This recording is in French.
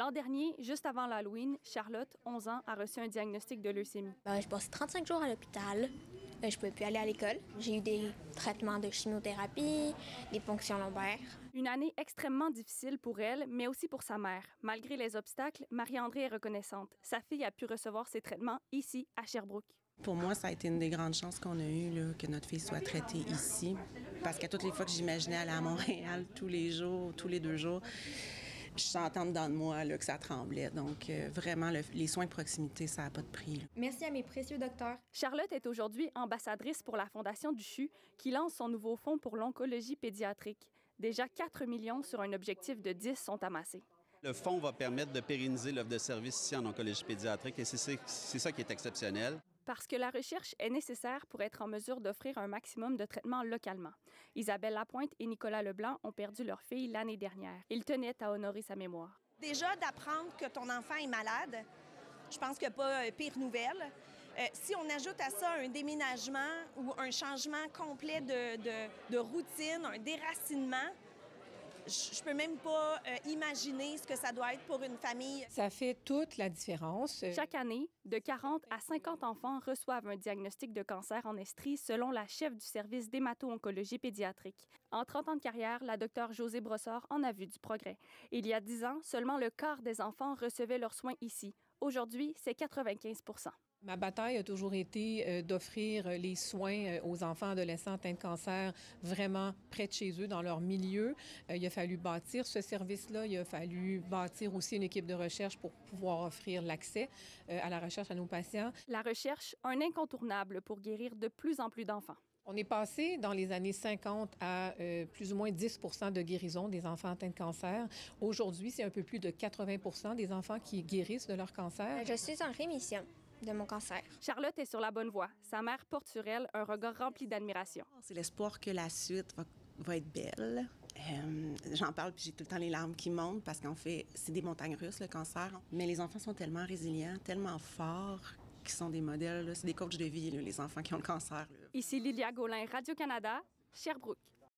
L'an dernier, juste avant l'Halloween, Charlotte, 11 ans, a reçu un diagnostic de leucémie. Je passe 35 jours à l'hôpital. Je ne pouvais plus aller à l'école. J'ai eu des traitements de chimiothérapie, des ponctions lombaires. Une année extrêmement difficile pour elle, mais aussi pour sa mère. Malgré les obstacles, Marie-André est reconnaissante. Sa fille a pu recevoir ses traitements ici, à Sherbrooke. Pour moi, ça a été une des grandes chances qu'on a eues, là, que notre fille soit traitée ici. Parce qu'à toutes les fois que j'imaginais aller à Montréal, tous les jours, tous les 2 jours, je sentais en dedans de moi là, que ça tremblait. Donc, vraiment, les soins de proximité, ça n'a pas de prix. Là. Merci à mes précieux docteurs. Charlotte est aujourd'hui ambassadrice pour la Fondation du CHU, qui lance son nouveau fonds pour l'oncologie pédiatrique. Déjà 4 millions sur un objectif de 10 sont amassés. Le fonds va permettre de pérenniser l'offre de services ici en oncologie pédiatrique et c'est ça qui est exceptionnel. Parce que la recherche est nécessaire pour être en mesure d'offrir un maximum de traitements localement. Isabelle Lapointe et Nicolas Leblanc ont perdu leur fille l'année dernière. Ils tenaient à honorer sa mémoire. Déjà, d'apprendre que ton enfant est malade, je pense qu'il n'y a pas pire nouvelle. Si on ajoute à ça un déménagement ou un changement complet de routine, un déracinement, je peux même pas imaginer ce que ça doit être pour une famille. Ça fait toute la différence. Chaque année, de 40 à 50 enfants reçoivent un diagnostic de cancer en Estrie selon la chef du service d'hémato-oncologie pédiatrique. En 30 ans de carrière, la docteure Josée Brossard en a vu du progrès. Il y a 10 ans, seulement le quart des enfants recevaient leurs soins ici. Aujourd'hui, c'est 95 %. Ma bataille a toujours été d'offrir les soins aux enfants et adolescents atteints de cancer vraiment près de chez eux, dans leur milieu. Il a fallu bâtir ce service-là. Il a fallu bâtir aussi une équipe de recherche pour pouvoir offrir l'accès à la recherche à nos patients. La recherche, un incontournable pour guérir de plus en plus d'enfants. On est passé dans les années 50 à plus ou moins 10 % de guérison des enfants atteints de cancer. Aujourd'hui, c'est un peu plus de 80 % des enfants qui guérissent de leur cancer. Je suis en rémission de mon cancer. Charlotte est sur la bonne voie. Sa mère porte sur elle un regard rempli d'admiration. C'est l'espoir que la suite va être belle. J'en parle puis j'ai tout le temps les larmes qui montent parce qu'en fait, c'est des montagnes russes, le cancer. Mais les enfants sont tellement résilients, tellement forts, qui sont des modèles. Là. C'est des coachs de vie, là, les enfants qui ont le cancer. Là. Ici Lilia Gaulin, Radio-Canada, Sherbrooke.